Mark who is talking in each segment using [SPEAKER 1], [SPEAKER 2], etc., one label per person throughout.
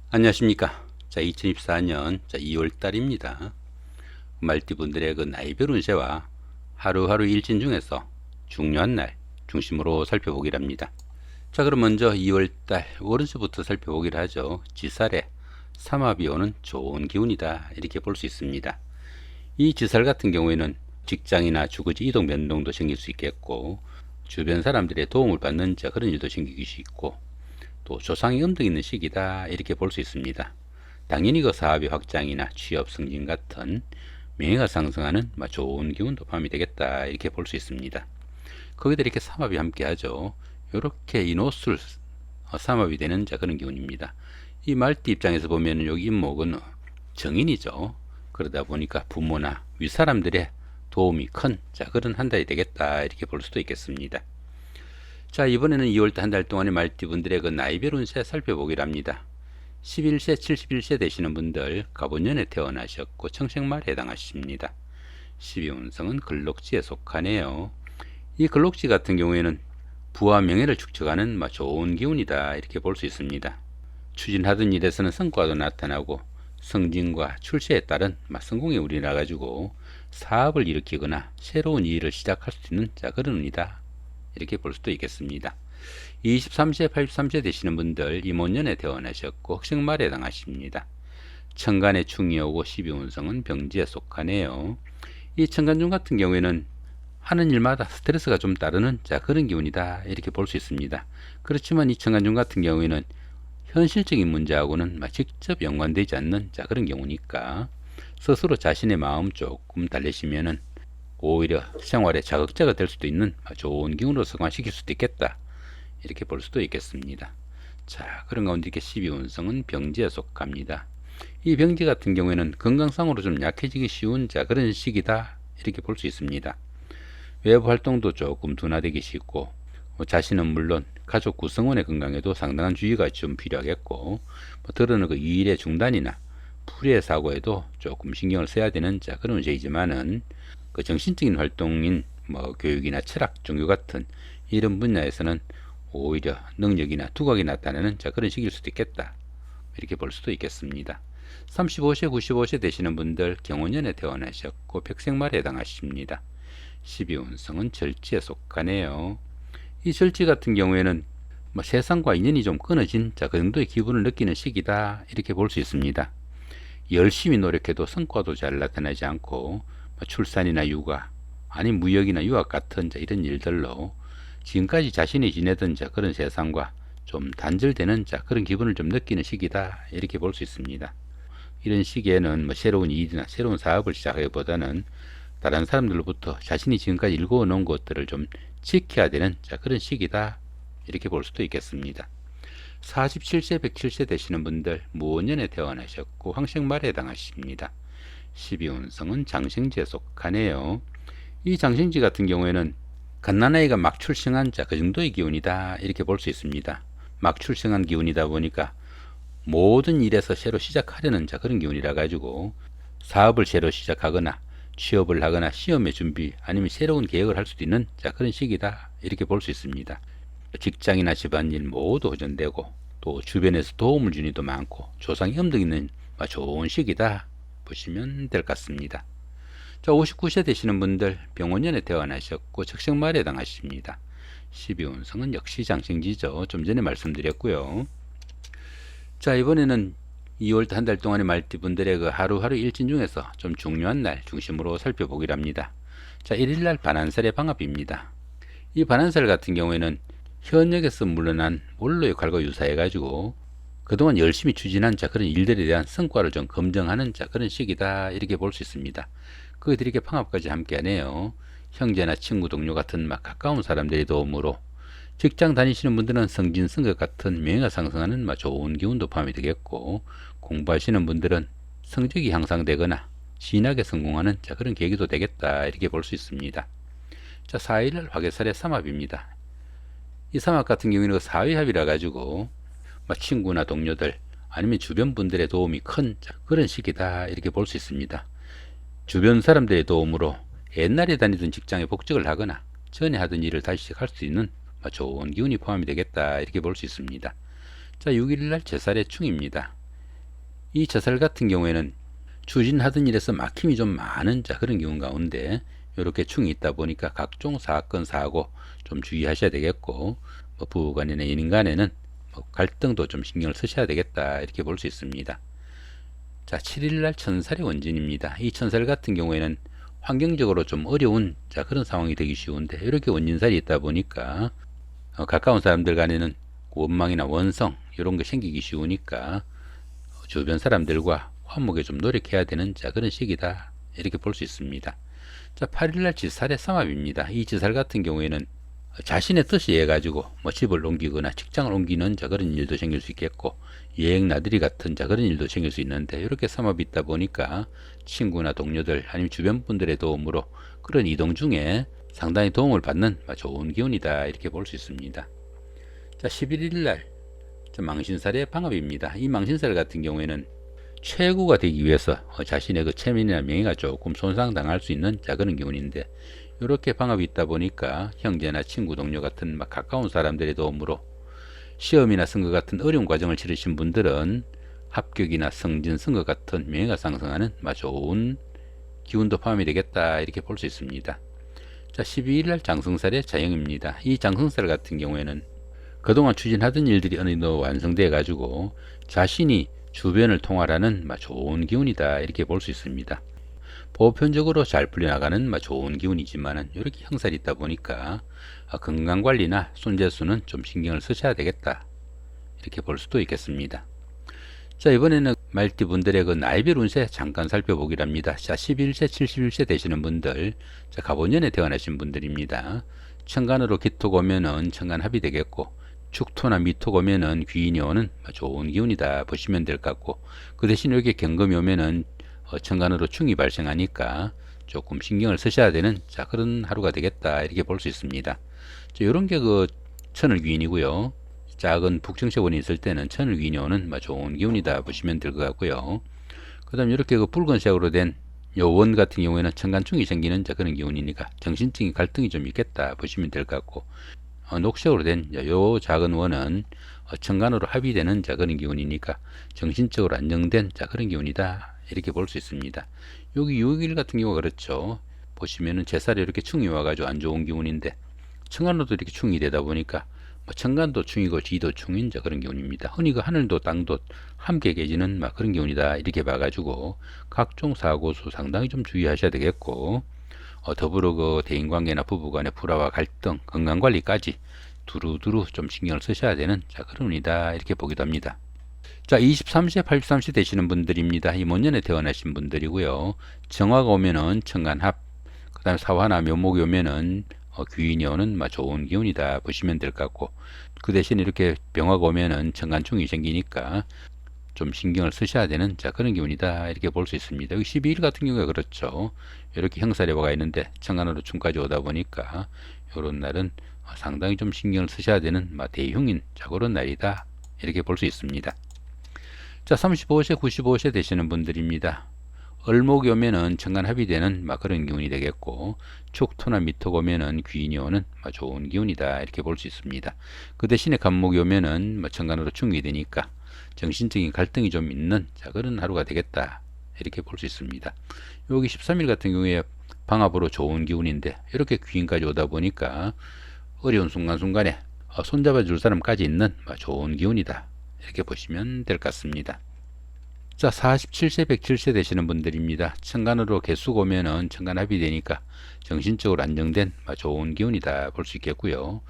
[SPEAKER 1] 안녕하십니까. 2024년 2월 달입니다. 말띠분들의 그 나이별 운세와 하루하루 일진 중에서 중요한 날 중심으로 살펴보기를 합니다. 자, 그럼 먼저 2월 달 월운세부터 살펴보기를 하죠. 지살에 삼합이 오는 좋은 기운이다, 이렇게 볼 수 있습니다. 이 지살 같은 경우에는 직장이나 주거지 이동 변동도 생길 수 있겠고, 주변 사람들의 도움을 받는 그런 일도 생길 수 있고, 또 조상이 음덕 있는 시기다, 이렇게 볼 수 있습니다. 당연히 그 사업의 확장이나 취업 승진 같은 명예가 상승하는 좋은 기운도 포함이 되겠다, 이렇게 볼 수 있습니다. 거기다 이렇게 삼합이 함께 하죠. 이렇게 인호술 삼합이 되는 그런 기운입니다. 이 말띠 입장에서 보면 여기 인목은 정인이죠. 그러다 보니까 부모나 윗사람들의 도움이 큰 그런 한 달이 되겠다, 이렇게 볼 수도 있겠습니다. 자, 이번에는 2월달 한 달 동안의 말띠분들의 그 나이별 운세 살펴보기를 합니다. 11세, 71세 되시는 분들 갑오년에 태어나셨고 청생말에 해당하십니다. 12운성은 글록지에 속하네요. 이 글록지 같은 경우에는 부와 명예를 축적하는 좋은 기운이다, 이렇게 볼 수 있습니다. 추진하던 일에서는 성과도 나타나고 승진과 출세에 따른 성공의 운이 나가지고 사업을 일으키거나 새로운 일을 시작할 수 있는 그런 운이다, 이렇게 볼 수도 있겠습니다. 23세, 83세 되시는 분들 임원년에 태어나셨고 흑생말에 해당하십니다. 천간에 충이 오고 12운성은 병지에 속하네요. 이 천간중 같은 경우에는 하는 일마다 스트레스가 좀 따르는 그런 기운이다, 이렇게 볼 수 있습니다. 그렇지만 이 천간중 같은 경우에는 현실적인 문제하고는 직접 연관되지 않는 그런 경우니까 스스로 자신의 마음 조금 달래시면은 오히려 생활에 자극제가 될 수도 있는 좋은 기운으로 성화시킬 수도 있겠다, 이렇게 볼 수도 있겠습니다. 자, 그런 가운데 이렇게 12운성은 병지에 속합니다. 이 병지 같은 경우에는 건강상으로 좀 약해지기 쉬운 그런 시기다, 이렇게 볼 수 있습니다. 외부 활동도 조금 둔화되기 쉽고, 자신은 물론 가족 구성원의 건강에도 상당한 주의가 좀 필요하겠고, 들어는 그 일의 중단이나 불의 사고에도 조금 신경을 써야 되는 그런 문제이지만은 그 정신적인 활동인 교육이나 철학, 종교 같은 이런 분야에서는 오히려 능력이나 두각이 나타나는 그런 시기일 수도 있겠다, 이렇게 볼 수도 있겠습니다. 35세, 95세 되시는 분들 경호년에 태어나셨고 백생말에 해당하십니다. 12운성은 절지에 속하네요. 이 절지 같은 경우에는 세상과 인연이 좀 끊어진 그 정도의 기분을 느끼는 시기다, 이렇게 볼 수 있습니다. 열심히 노력해도 성과도 잘 나타나지 않고 출산이나 육아, 아니 무역이나 유학 같은 이런 일들로 지금까지 자신이 지내던 그런 세상과 좀 단절되는 그런 기분을 좀 느끼는 시기다, 이렇게 볼 수 있습니다. 이런 시기에는 새로운 일이나 새로운 사업을 시작하기보다는 다른 사람들로부터 자신이 지금까지 일궈 놓은 것들을 좀 지켜야 되는 그런 시기다, 이렇게 볼 수도 있겠습니다. 47세, 107세 되시는 분들 무원년에 태어나셨고 황생말에 해당하십니다. 12운성은 장생지에 속하네요. 이 장생지 같은 경우에는 갓난아이가 막 출생한 그 정도의 기운이다, 이렇게 볼 수 있습니다. 막 출생한 기운이다 보니까 모든 일에서 새로 시작하려는 그런 기운이라 가지고 사업을 새로 시작하거나 취업을 하거나 시험의 준비 아니면 새로운 계획을 할 수도 있는 그런 시기다, 이렇게 볼 수 있습니다. 직장이나 집안일 모두 호전되고 또 주변에서 도움을 주는 이도 많고 조상이 음덕 있는 좋은 시기다 보시면 될 것 같습니다. 자, 59세 되시는 분들 병원년에 태어나셨고 적생말에 해당하십니다. 12운성은 역시 장생지죠. 좀 전에 말씀드렸고요. 자, 이번에는 2월 한 달 동안의 말띠분들의 그 하루하루 일진 중에서 좀 중요한 날 중심으로 살펴보기로 합니다. 자, 1일날 반한살의 방합입니다. 이 반한살 같은 경우에는 현역에서 물러난 원로의 괄과 유사해 가지고 그동안 열심히 추진한 그런 일들에 대한 성과를 좀 검증하는 그런 시기다, 이렇게 볼 수 있습니다. 그들이 이렇게 방합까지 함께 하네요. 형제나 친구, 동료 같은 가까운 사람들의 도움으로 직장 다니시는 분들은 승진, 승급 같은 명예가 상승하는 좋은 기운도 포함이 되겠고, 공부하시는 분들은 성적이 향상되거나 진학에 성공하는 그런 계기도 되겠다, 이렇게 볼 수 있습니다. 자, 4일날 화개살의 삼합입니다. 이 삼합 같은 경우에는 사회합이라 가지고 친구나 동료들 아니면 주변 분들의 도움이 큰 그런 시기다, 이렇게 볼 수 있습니다. 주변 사람들의 도움으로 옛날에 다니던 직장에 복직을 하거나 전에 하던 일을 다시 시작할 수 있는 좋은 기운이 포함이 되겠다, 이렇게 볼 수 있습니다. 자, 6일날 제살의 충입니다. 이 자살 같은 경우에는 추진하던 일에서 막힘이 좀 많은 그런 경우 가운데 이렇게 충이 있다 보니까 각종 사건 사고 좀 주의하셔야 되겠고, 부부간이나 연인 간에는 갈등도 좀 신경을 쓰셔야 되겠다 이렇게 볼 수 있습니다. 자, 7일날 천살의 원진입니다. 이 천살 같은 경우에는 환경적으로 좀 어려운 그런 상황이 되기 쉬운데, 이렇게 원진살이 있다 보니까 가까운 사람들 간에는 원망이나 원성 이런 게 생기기 쉬우니까 주변 사람들과 화목에 좀 노력해야 되는 그런 시기다 이렇게 볼 수 있습니다. 자, 8일날 지살의 삼합입니다. 이 지살 같은 경우에는 자신의 뜻에 의해 가지고 집을 옮기거나 직장을 옮기는 그런 일도 생길 수 있겠고, 여행 나들이 같은 그런 일도 생길 수 있는데, 이렇게 삼합이 있다 보니까 친구나 동료들 아니면 주변 분들의 도움으로 그런 이동 중에 상당히 도움을 받는 좋은 기운이다 이렇게 볼 수 있습니다. 자, 11일날 망신살의 방합입니다. 이 망신살 같은 경우에는 최고가 되기 위해서 자신의 그 체면이나 명예가 조금 손상당할 수 있는 그런 기운인데, 이렇게 방합이 있다 보니까 형제나 친구, 동료 같은 가까운 사람들의 도움으로 시험이나 선거 같은 어려운 과정을 치르신 분들은 합격이나 승진, 선거 같은 명예가 상승하는 좋은 기운도 포함이 되겠다 이렇게 볼 수 있습니다. 자, 12일날 장성살의 자영입니다. 이 장성살 같은 경우에는 그동안 추진하던 일들이 어느 정도 완성돼 가지고 자신이 주변을 통할하는 좋은 기운이다 이렇게 볼 수 있습니다. 보편적으로 잘 풀려나가는 좋은 기운이지만은 이렇게 형살이 있다 보니까 건강관리나 손재수는 좀 신경을 쓰셔야 되겠다 이렇게 볼 수도 있겠습니다. 자, 이번에는 말띠분들의 그 나이별 운세 잠깐 살펴보기랍니다. 자, 11세 71세 되시는 분들, 자, 갑오년에 태어나신 분들입니다. 천간으로 기토 오면은 천간합이 되겠고, 축토나 미토 오면은 귀인이 오는 좋은 기운이다 보시면 될 것 같고, 그 대신 여기 경금이 오면은 천간으로 충이 발생하니까 조금 신경을 쓰셔야 되는 그런 하루가 되겠다 이렇게 볼 수 있습니다. 이런 게 그 천을 귀인이고요. 작은 북정세원이 있을 때는 천을 귀인이 오는 좋은 기운이다 보시면 될 것 같고요. 그 다음 이렇게 그 붉은색으로 된 요원 같은 경우에는 천간충이 생기는 그런 기운이니까 정신적인 갈등이 좀 있겠다 보시면 될 것 같고, 녹색으로 된 요 작은 원은 천간으로 합의되는 그런 기운이니까 정신적으로 안정된 그런 기운이다 이렇게 볼 수 있습니다. 여기 6일 같은 경우가 그렇죠. 보시면은 제살에 이렇게 충이 와가지고 안 좋은 기운인데, 천간으로도 이렇게 충이 되다 보니까 천간도 충이고 지도 충인 그런 기운입니다. 흔히 그 하늘도 땅도 함께 계지는 그런 기운이다 이렇게 봐가지고 각종 사고수 상당히 좀 주의하셔야 되겠고, 더불어 그 대인관계나 부부간의 불화와 갈등, 건강관리까지 두루두루 좀 신경을 쓰셔야 되는 그런 운이다 이렇게 보기도 합니다. 자, 23세, 83세 되시는 분들입니다. 이 못년에 태어나신 분들이고요. 정화가 오면은 천간합, 그 다음에 사화나 묘목이 오면은 귀인이 오는 좋은 기운이다 보시면 될 것 같고, 그 대신 이렇게 병화가 오면은 천간충이 생기니까 좀 신경을 쓰셔야 되는 그런 기운이다 이렇게 볼 수 있습니다. 여기 12일 같은 경우가 그렇죠. 이렇게 형사례화가 있는데 천간으로 충까지 오다 보니까 이런 날은 상당히 좀 신경을 쓰셔야 되는 대흉인 그런 날이다 이렇게 볼 수 있습니다. 자, 35세, 95세 되시는 분들입니다. 을목이 오면은 천간 합의되는 그런 기운이 되겠고, 축토나 미토가 오면은 귀인이 오는 좋은 기운이다 이렇게 볼 수 있습니다. 그 대신에 간목이 오면은 천간으로 충이 되니까 정신적인 갈등이 좀 있는 그런 하루가 되겠다 이렇게 볼 수 있습니다. 여기 13일 같은 경우에 방합으로 좋은 기운인데, 이렇게 귀인까지 오다 보니까 어려운 순간순간에 손잡아 줄 사람까지 있는 좋은 기운이다 이렇게 보시면 될 것 같습니다. 자, 47세, 107세 되시는 분들입니다. 천간으로 개수가 오면은 천간 합이 되니까 정신적으로 안정된 좋은 기운이다 볼 수 있겠고요.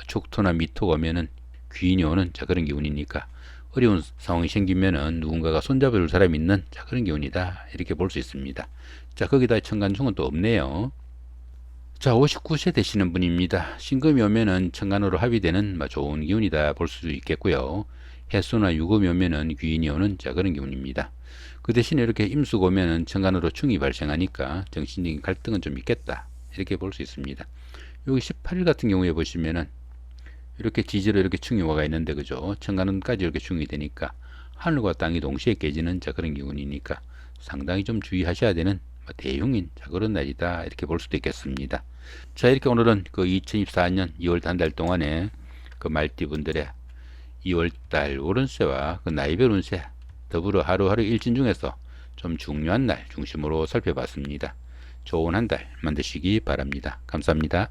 [SPEAKER 1] 축토나 미토가 오면은 귀인이 오는 그런 기운이니까 어려운 상황이 생기면은 누군가가 손잡아 줄 사람이 있는 그런 기운이다 이렇게 볼 수 있습니다. 자, 거기다 천간충은 또 없네요. 자, 59세 되시는 분입니다. 신금이 오면은 천간으로 합의되는 좋은 기운이다 볼 수 있겠고요. 해수나 유금이 오면은 귀인이 오는 그런 기운입니다. 그 대신에 이렇게 임수가 오면은 천간으로 충이 발생하니까 정신적인 갈등은 좀 있겠다 이렇게 볼 수 있습니다. 여기 18일 같은 경우에 보시면은 이렇게 지지로 이렇게 충이 와가 있는데, 그죠? 천간까지 이렇게 충이 되니까 하늘과 땅이 동시에 깨지는 그런 기운이니까 상당히 좀 주의하셔야 되는 대흉인 그런 날이다 이렇게 볼 수도 있겠습니다. 자, 이렇게 오늘은 그 2024년 2월 한 달 동안에 그 말띠분들의 2월달 오른세와 그 나이별 운세 더불어 하루하루 일진 중에서 좀 중요한 날 중심으로 살펴봤습니다. 좋은 한 달 만드시기 바랍니다. 감사합니다.